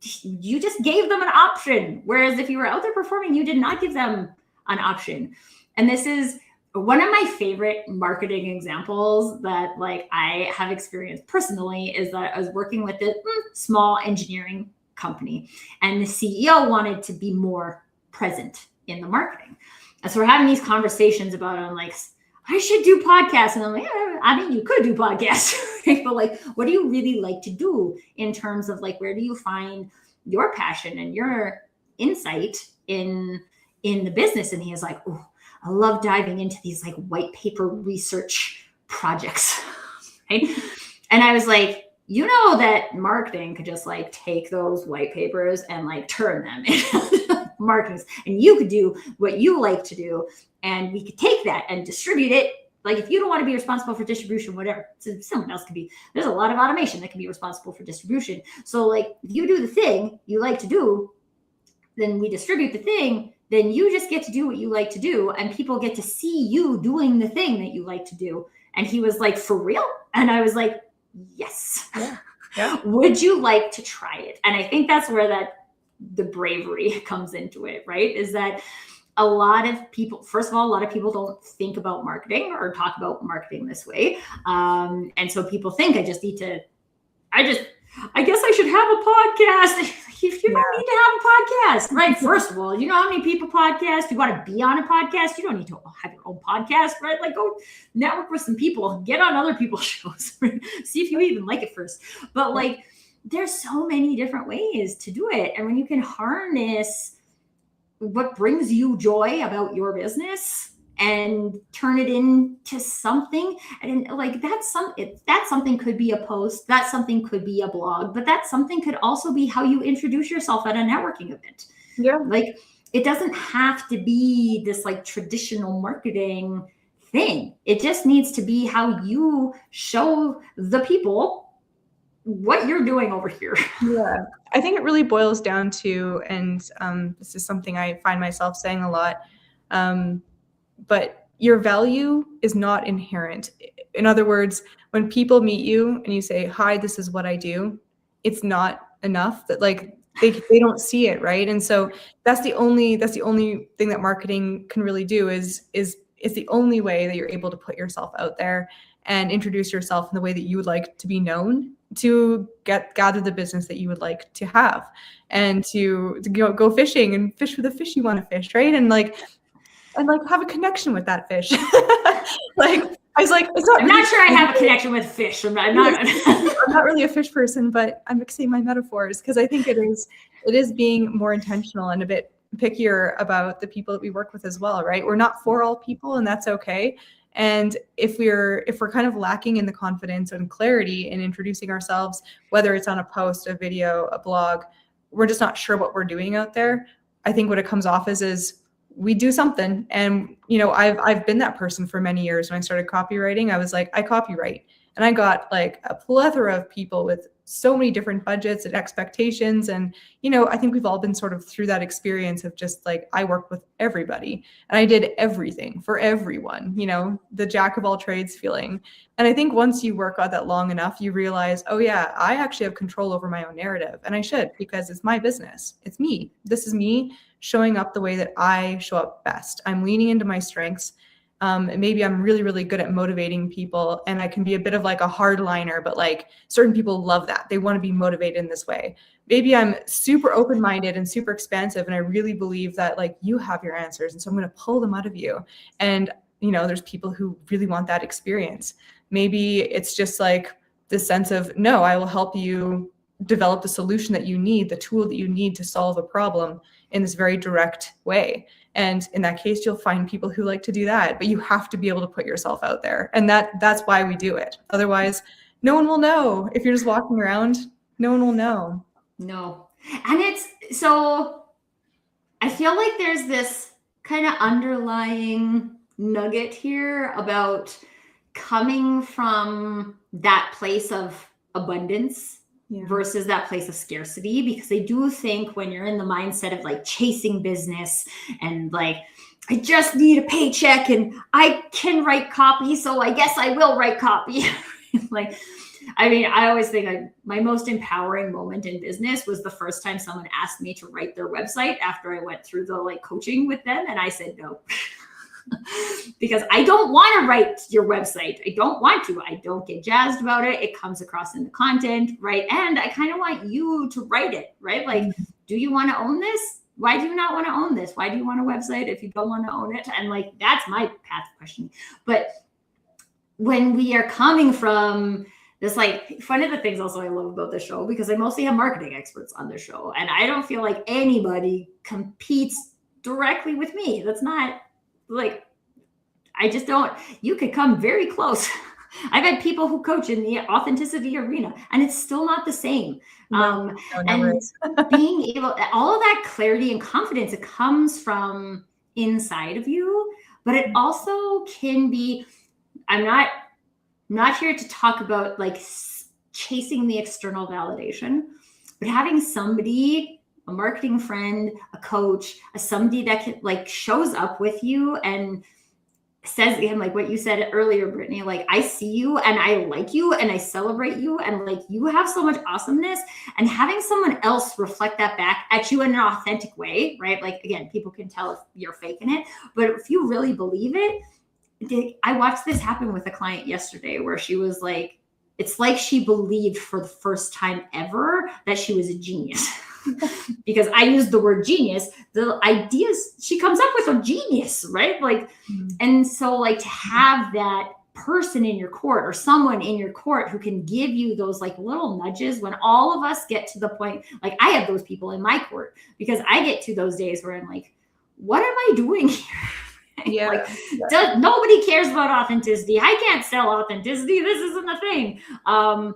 you just gave them an option. Whereas if you were out there performing, you did not give them an option. And this is one of my favorite marketing examples that like I have experienced personally is that I was working with a small engineering company and the CEO wanted to be more present in the marketing. And so we're having these conversations about, I'm like, I should do podcasts. And I'm like, yeah, I mean, you could do podcasts, right? But like, what do you really like to do in terms of like, where do you find your passion and your insight in the business? And he was like, oh, I love diving into these like white paper research projects, right? And I was like, you know that marketing could just like take those white papers and like turn them into marketings, and you could do what you like to do, and we could take that and distribute it. Like if you don't want to be responsible for distribution, whatever, so someone else could be. There's a lot of automation that can be responsible for distribution. So like if you do the thing you like to do, then we distribute the thing. Then you just get to do what you like to do, and people get to see you doing the thing that you like to do. And he was like, for real? And I was like, yes. Yeah. Would you like to try it? And I think that's where the bravery comes into it, right? Is that a lot of people, first of all, a lot of people don't think about marketing or talk about marketing this way. And so people think I just need to I guess I should have a podcast. If you don't need to have a podcast, right? First of all, you know how many people podcast? You want to be on a podcast? You don't need to have your own podcast, right? Like, go network with some people, get on other people's shows, right? See if you even like it first. But like, there's so many different ways to do it. And when you can harness what brings you joy about your business and turn it into something, and like that something could be a post, that something could be a blog, but that something could also be how you introduce yourself at a networking event. Yeah. Like, it doesn't have to be this like traditional marketing thing. It just needs to be how you show the people what you're doing over here. Yeah, I think it really boils down to, and this is something I find myself saying a lot, but your value is not inherent. In other words, when people meet you and you say, "Hi, this is what I do," it's not enough. That like they don't see it, right? And so that's the only thing that marketing can really do is the only way that you're able to put yourself out there and introduce yourself in the way that you would like to be known, to gather the business that you would like to have, and to go fishing and fish for the fish you want to fish, right? And like have a connection with that fish. Like, I was like, I'm not sure I have a connection with fish. I'm not I'm not really a fish person, but I'm mixing my metaphors because I think it is being more intentional and a bit pickier about the people that we work with as well, right? We're not for all people, and that's okay. And if we're kind of lacking in the confidence and clarity in introducing ourselves, whether it's on a post, a video, a blog, we're just not sure what we're doing out there. I think what it comes off as is we do something. And, you know, I've been that person for many years. When I started copywriting, I was like, I copyright. And I got like a plethora of people with so many different budgets and expectations. And, you know, I think we've all been sort of through that experience of just like, I worked with everybody and I did everything for everyone, you know, the jack of all trades feeling. And I think once you work on that long enough, you realize, oh yeah, I actually have control over my own narrative, and I should, because it's my business. It's me. This is me showing up the way that I show up best. I'm leaning into my strengths. And maybe I'm really, really good at motivating people, and I can be a bit of like a hardliner, but like certain people love that. They want to be motivated in this way. Maybe I'm super open-minded and super expansive, and I really believe that like you have your answers, and so I'm going to pull them out of you. And, you know, there's people who really want that experience. Maybe it's just like this sense of, no, I will help you develop the solution that you need, the tool that you need to solve a problem in this very direct way. And in that case, you'll find people who like to do that, but you have to be able to put yourself out there. And that's why we do it. Otherwise, no one will know. If you're just walking around, no one will know. No. And it's so, I feel like there's this kind of underlying nugget here about coming from that place of abundance versus that place of scarcity, because I do think when you're in the mindset of like chasing business and like, I just need a paycheck and I can write copy, so I guess I will write copy. Like, I mean, I always think my most empowering moment in business was the first time someone asked me to write their website after I went through the like coaching with them, and I said no. Because I don't want to write your website. I don't want to. I don't get jazzed about it. It comes across in the content, right? And I kind of want you to write it, right? Like, do you want to own this? Why do you not want to own this? Why do you want a website if you don't want to own it? And like, that's my path of questioning. But when we are coming from this, like, one of the things also I love about the show, because I mostly have marketing experts on the show, and I don't feel like anybody competes directly with me. That's not like, I just don't, you could come very close. I've had people who coach in the authenticity arena, and it's still not the same. And being able, all of that clarity and confidence, it comes from inside of you, but it also can be, I'm not here to talk about like chasing the external validation, but having somebody, a marketing friend, a coach, somebody that can like shows up with you and says, again, like what you said earlier, Brittany, like, I see you and I like you and I celebrate you, and like, you have so much awesomeness, and having someone else reflect that back at you in an authentic way, right? Like, again, people can tell if you're faking it, but if you really believe it, I watched this happen with a client yesterday where she was like, it's like she believed for the first time ever that she was a genius. Because I used the word genius, the ideas she comes up with are genius, right? Like, and so like to have that person in your court or someone in your court who can give you those like little nudges when all of us get to the point, like I have those people in my court because I get to those days where I'm like, what am I doing here? Yeah. Like nobody cares about authenticity. I can't sell authenticity. This isn't a thing. And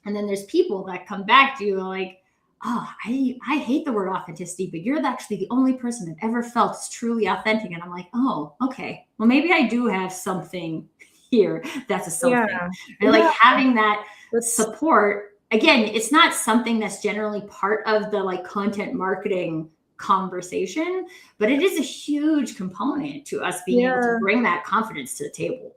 then there's people that come back to you like, oh, I hate the word authenticity, but you're actually the only person I've ever felt is truly authentic. And I'm like, oh, okay. Well, maybe I do have something here that's a something. Yeah. And like having that support, again, it's not something that's generally part of the like content marketing conversation, but it is a huge component to us being able to bring that confidence to the table.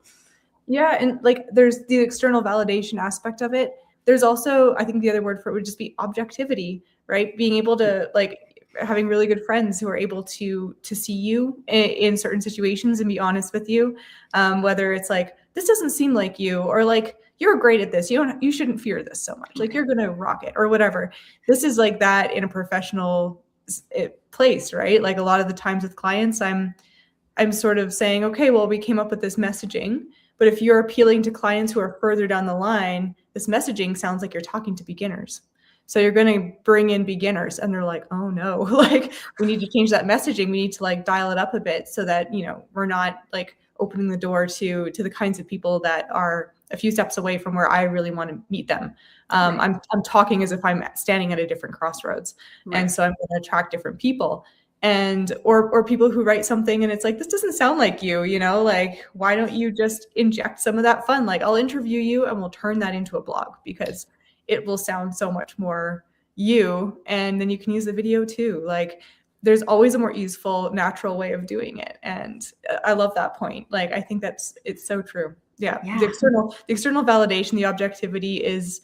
Yeah. And like there's the external validation aspect of it. There's also, I think the other word for it would just be objectivity, right? Being able to like having really good friends who are able to see you in certain situations and be honest with you. Whether it's like, this doesn't seem like you, or like, you're great at this. You shouldn't fear this so much. Like you're going to rock it or whatever. This is like that in a professional place, right? Like a lot of the times with clients, I'm sort of saying, okay, well, we came up with this messaging, but if you're appealing to clients who are further down the line, this messaging sounds like you're talking to beginners. So you're going to bring in beginners and they're like, oh no, like we need to change that messaging. We need to like dial it up a bit so that, you know, we're not like opening the door to the kinds of people that are a few steps away from where I really want to meet them. I'm talking as if I'm standing at a different crossroads. Right. And so I'm going to attract different people. And or people who write something and it's like, this doesn't sound like you, you know, like, why don't you just inject some of that fun? Like, I'll interview you and we'll turn that into a blog because it will sound so much more you. And then you can use the video too. Like, there's always a more easeful, natural way of doing it. And I love that point. Like, I think it's so true. Yeah. The external validation, the objectivity is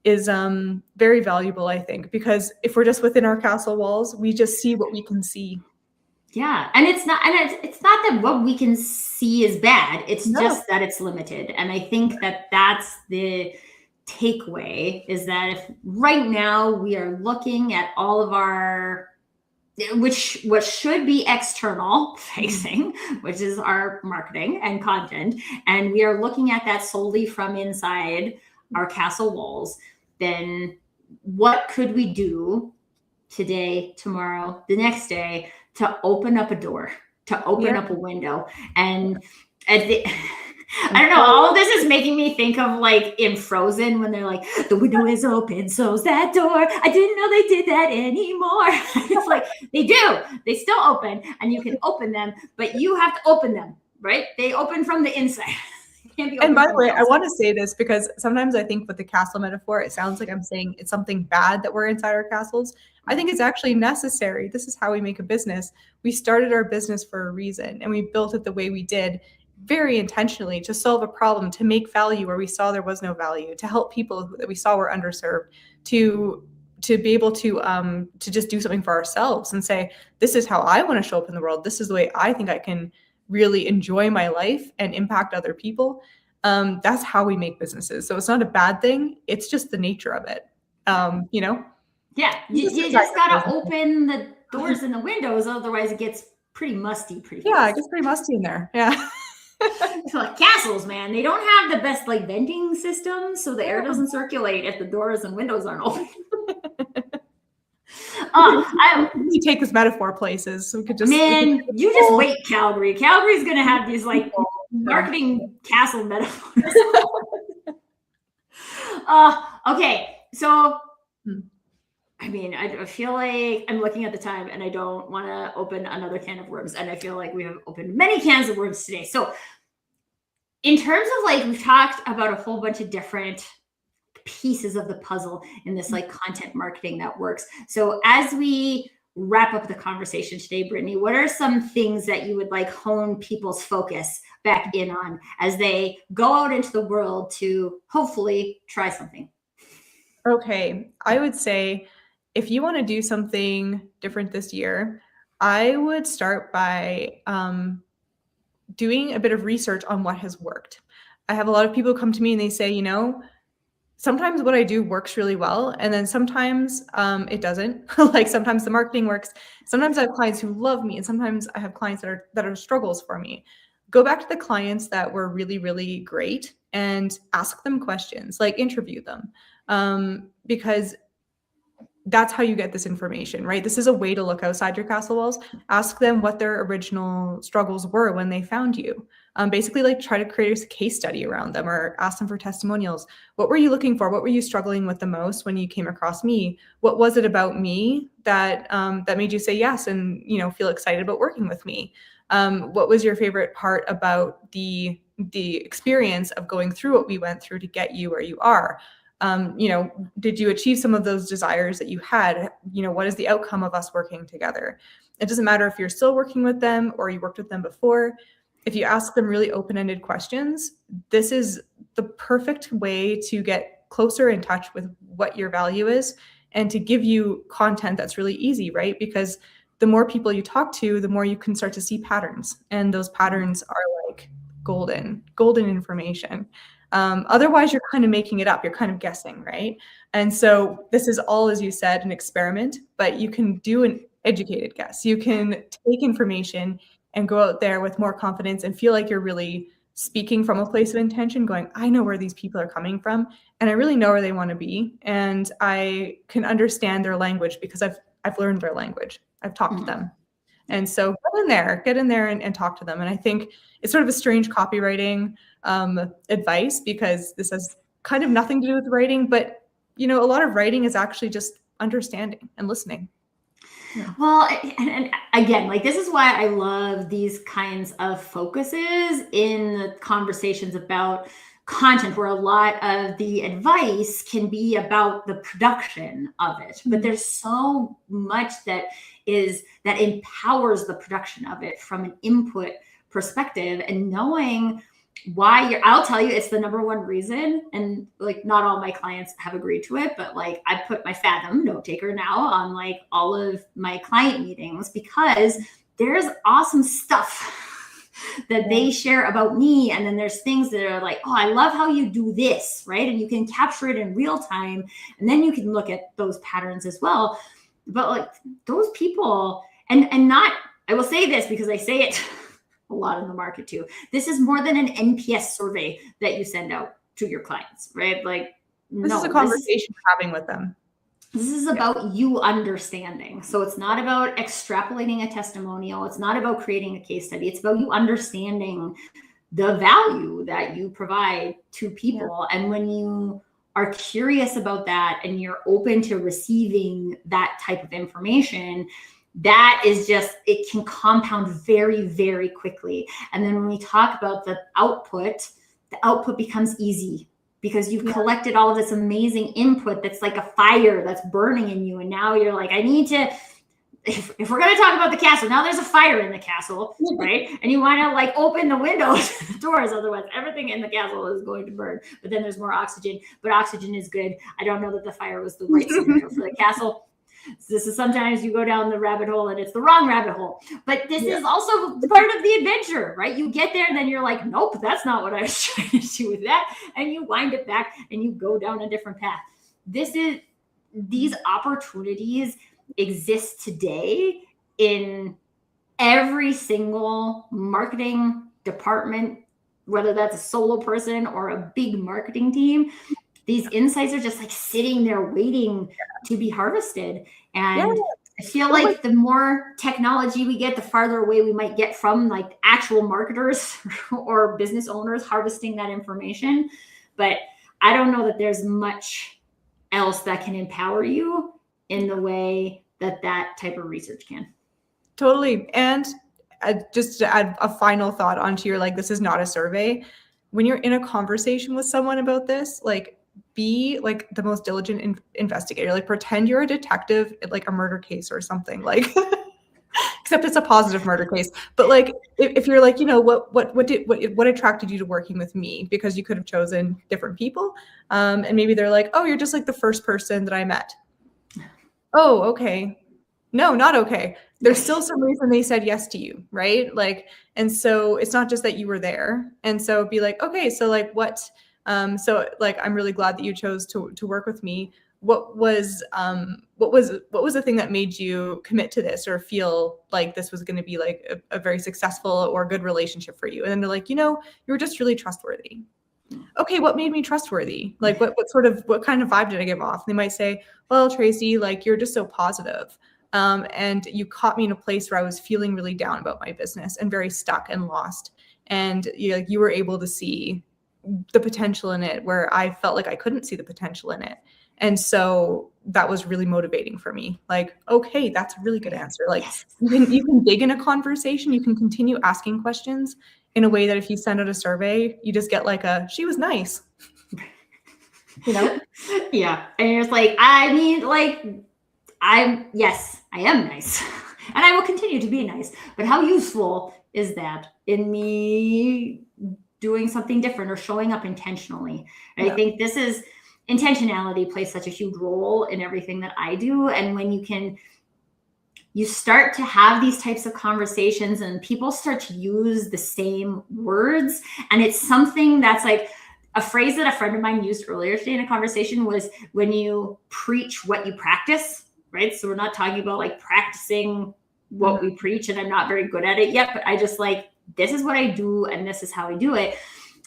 very valuable, I think, because if we're just within our castle walls, we just see what we can see. Yeah. And it's not that what we can see is bad. It's just that it's limited. And I think that that's the takeaway, is that if right now we are looking at all of our, what should be external facing, which is our marketing and content, and we are looking at that solely from inside our castle walls, then what could we do today, tomorrow, the next day to open up a door, to open up a window? And I don't know, all of this is making me think of like in Frozen when they're like, the window is open, so's that door. I didn't know they did that anymore. It's like, they still open, and you can open them, but you have to open them, right? They open from the inside. And by the way, I want to say this because sometimes I think with the castle metaphor, it sounds like I'm saying it's something bad that we're inside our castles. I think it's actually necessary. This is how we make a business. We started our business for a reason, and we built it the way we did very intentionally to solve a problem, to make value where we saw there was no value, to help people that we saw were underserved, to be able to just do something for ourselves and say, this is how I want to show up in the world. This is the way I think I can really enjoy my life and impact other people. That's how we make businesses. So it's not a bad thing. It's just the nature of it. You know? Yeah. You just got to open the doors and the windows. Otherwise it gets pretty musty pretty fast. Yeah, it gets pretty musty in there. Yeah. So like castles, man, they don't have the best like venting systems, so the air doesn't circulate if the doors and windows aren't open. You take this metaphor places, so we could just you just wait, Calgary. Calgary's gonna have these like marketing castle metaphors. Okay, so I mean, I feel like I'm looking at the time and I don't want to open another can of worms, and I feel like we have opened many cans of worms today. So in terms of like, we've talked about a whole bunch of different pieces of the puzzle in this like content marketing that works. So as we wrap up the conversation today, Brittany, what are some things that you would like hone people's focus back in on as they go out into the world to hopefully try something? Okay, I would say if you want to do something different this year, I would start by doing a bit of research on what has worked. I have a lot of people come to me and they say, you know, sometimes what I do works really well, and then sometimes it doesn't. Like sometimes the marketing works. Sometimes I have clients who love me, and sometimes I have clients that are struggles for me. Go back to the clients that were really, really great and ask them questions, like interview them, because that's how you get this information, right? This is a way to look outside your castle walls. Ask them what their original struggles were when they found you. Basically, like try to create a case study around them or ask them for testimonials. What were you looking for? What were you struggling with the most when you came across me? What was it about me that that made you say yes and feel excited about working with me? What was your favorite part about the experience of going through what we went through to get you where you are? Did you achieve some of those desires that you had? What is the outcome of us working together? It doesn't matter if you're still working with them or you worked with them before. If you ask them really open-ended questions, this is the perfect way to get closer in touch with what your value is and to give you content that's really easy, right? Because the more people you talk to, the more you can start to see patterns. And those patterns are like golden information. Otherwise, you're kind of making it up. You're kind of guessing, right? And so this is all, as you said, an experiment, but you can do an educated guess. You can take information and go out there with more confidence and feel like you're really speaking from a place of intention, going, I know where these people are coming from, and I really know where they want to be, and I can understand their language because I've learned their language. I've talked to them. And so get in there and talk to them. And I think it's sort of a strange copywriting advice because this has kind of nothing to do with writing, but a lot of writing is actually just understanding and listening. Yeah. Well, and again, like this is why I love these kinds of focuses in the conversations about content, where a lot of the advice can be about the production of it, but there's so much that empowers the production of it from an input perspective, and knowing why I'll tell you, it's the number one reason. And like, not all my clients have agreed to it, but like I put my Fathom note taker now on like all of my client meetings, because there's awesome stuff that they share about me. And then there's things that are like, oh, I love how you do this, right? And you can capture it in real time. And then you can look at those patterns as well. But like those people, and not, I will say this because I say it a lot in the market too. This is more than an NPS survey that you send out to your clients, right? Like this is a conversation you're having with them. This is about you understanding. So it's not about extrapolating a testimonial. It's not about creating a case study. It's about you understanding the value that you provide to people. Yeah. And when you are curious about that and you're open to receiving that type of information, that is just, it can compound very, very quickly. And then when we talk about the output becomes easy because you've collected all of this amazing input that's like a fire that's burning in you. And now you're like, I need to, if we're going to talk about the castle, now there's a fire in the castle, right? And you want to like open the windows, the doors, otherwise everything in the castle is going to burn. But then there's more oxygen, but oxygen is good. I don't know that the fire was the right scenario for the castle. So this is sometimes you go down the rabbit hole and it's the wrong rabbit hole, but this is also part of the adventure, right? You get there and then you're like, nope, that's not what I was trying to do with that. And you wind it back and you go down a different path. These opportunities exist today in every single marketing department, whether that's a solo person or a big marketing team. These insights are just like sitting there waiting to be harvested. And I feel like the more technology we get, the farther away we might get from like actual marketers or business owners harvesting that information. But I don't know that there's much else that can empower you in the way that type of research can. Totally. And just to add a final thought onto your, like, this is not a survey. When you're in a conversation with someone about this, like, be like the most diligent investigator, like pretend you're a detective at like a murder case or something, like except it's a positive murder case. But like if you're like, what attracted you to working with me? Because you could have chosen different people. And maybe they're like, oh, you're just like the first person that I met. Oh, okay. No, not okay. There's still some reason they said yes to you, right? Like, and so it's not just that you were there. And so be like, okay, so like what So like, I'm really glad that you chose to work with me. What was the thing that made you commit to this or feel like this was going to be like a very successful or good relationship for you? And then they're like, you were just really trustworthy. Okay, what made me trustworthy? Like what kind of vibe did I give off? And they might say, well, Tracy, like you're just so positive. And you caught me in a place where I was feeling really down about my business and very stuck and lost. And you were able to see the potential in it where I felt like I couldn't see the potential in it. And so that was really motivating for me. Like, okay, that's a really good answer. Like you can dig in a conversation, you can continue asking questions in a way that if you send out a survey, you just get like she was nice. Yeah. And you're just like, I mean, like, I am nice. And I will continue to be nice. But how useful is that in me doing something different or showing up intentionally? And I think intentionality plays such a huge role in everything that I do. And when you start to have these types of conversations and people start to use the same words, and it's something that's like a phrase that a friend of mine used earlier today in a conversation was when you preach what you practice, right? So we're not talking about like practicing what we preach, and I'm not very good at it yet, but I just like, this is what I do and this is how I do it.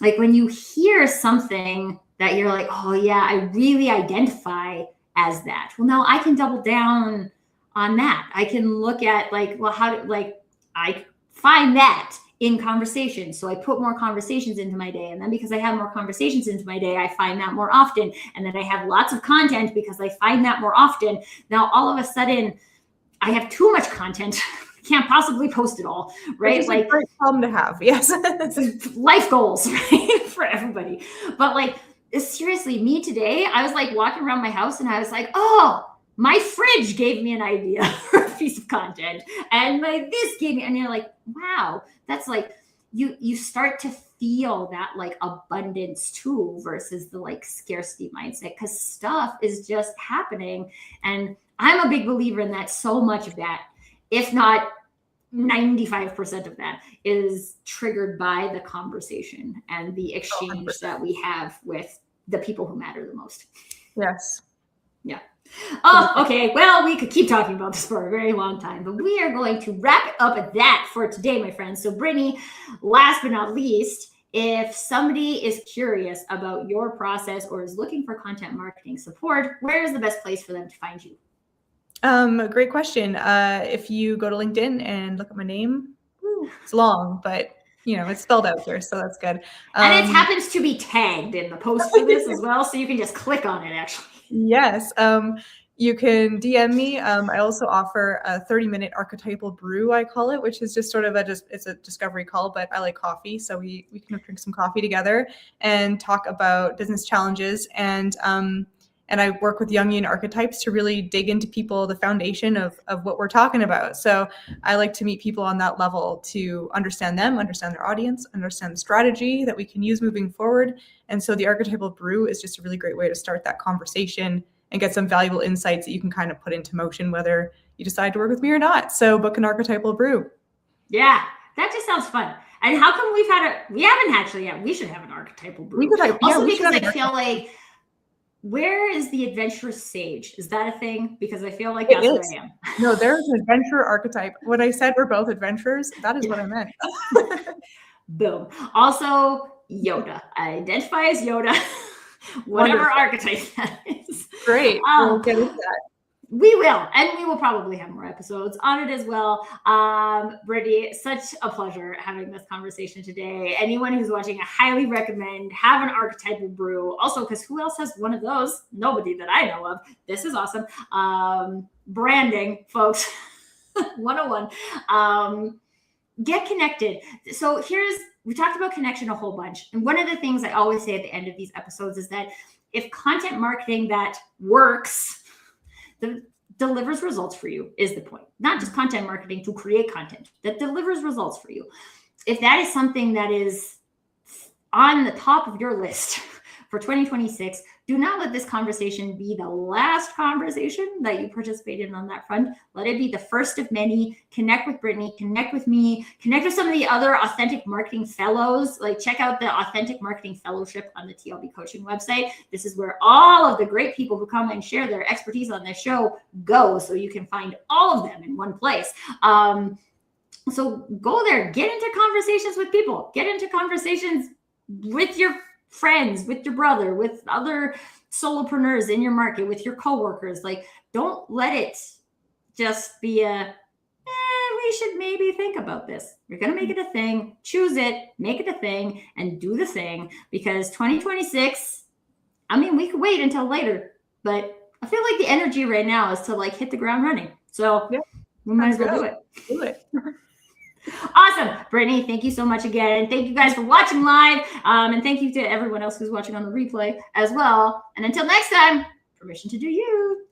Like when you hear something that you're like, oh yeah, I really identify as that. Well, now I can double down on that. I can look at like, well, I find that in conversation. So I put more conversations into my day. And then because I have more conversations into my day, I find that more often. And then I have lots of content because I find that more often. Now, all of a sudden I have too much content. Can't possibly post it all, right? Which is like a great problem to have. Yes. Life goals, right? For everybody. But like, seriously, me today, I was like walking around my house and I was like, oh, my fridge gave me an idea for a piece of content. And like this gave me, and you're like, wow, that's like, you start to feel that like abundance too, versus the like scarcity mindset, because stuff is just happening. And I'm a big believer in that. So much of that, if not 95% of that, is triggered by the conversation and the exchange 100%. That we have with the people who matter the most. Yes. Yeah. Oh, okay. Well, we could keep talking about this for a very long time, but we are going to wrap it up at that for today, my friends. So Brittany, last but not least, if somebody is curious about your process or is looking for content marketing support, where is the best place for them to find you? Great question. If you go to LinkedIn and look at my name, it's long, but it's spelled out here, so that's good. And it happens to be tagged in the post for this as well, so you can just click on it, actually. Yes. You can DM me. I also offer a 30-minute archetypal brew, I call it, which is just sort of it's a discovery call, but I like coffee. So we can drink some coffee together and talk about business challenges. And I work with Jungian archetypes to really dig into people, the foundation of what we're talking about. So I like to meet people on that level to understand them, understand their audience, understand the strategy that we can use moving forward. And so the archetypal brew is just a really great way to start that conversation and get some valuable insights that you can kind of put into motion, whether you decide to work with me or not. So book an archetypal brew. Yeah, that just sounds fun. And how come we haven't actually yet? We should have an archetypal brew. Because I feel like, where is the adventurous sage? Is that a thing? Because I feel like that's where I am. No, there's an adventurer archetype. When I said we're both adventurers, that is what I meant. Boom. Also, Yoda. I identify as Yoda, whatever archetype that is. Great. We'll get into that. We will. And we will probably have more episodes on it as well. Brittany, such a pleasure having this conversation today. Anyone who's watching, I highly recommend have an archetypal brew. Also, because who else has one of those? Nobody that I know of. This is awesome. Branding, folks. 101. Get connected. So we talked about connection a whole bunch. And one of the things I always say at the end of these episodes is that if content marketing that works, delivers results for you is the point. Not just content marketing to create content that delivers results for you. If that is something that is on the top of your list for 2026. Do not let this conversation be the last conversation that you participate in on that front. Let it be the first of many. Connect with Brittany, connect with me, connect with some of the other Authentic Marketing Fellows. Like, check out the Authentic Marketing Fellowship on the TLB Coaching website. This is where all of the great people who come and share their expertise on this show go. So you can find all of them in one place. So go there, get into conversations with people, get into conversations with your friends, with your brother, with other solopreneurs in your market, with your coworkers. Like, don't let it just be we should maybe think about this. You're going to make it a thing, choose it, make it a thing, and do the thing, because 2026, I mean, we could wait until later, but I feel like the energy right now is to like hit the ground running. So we might as well do it. Do it. Awesome. Brittany, thank you so much again. Thank you guys for watching live. And thank you to everyone else who's watching on the replay as well. And until next time, permission to do you.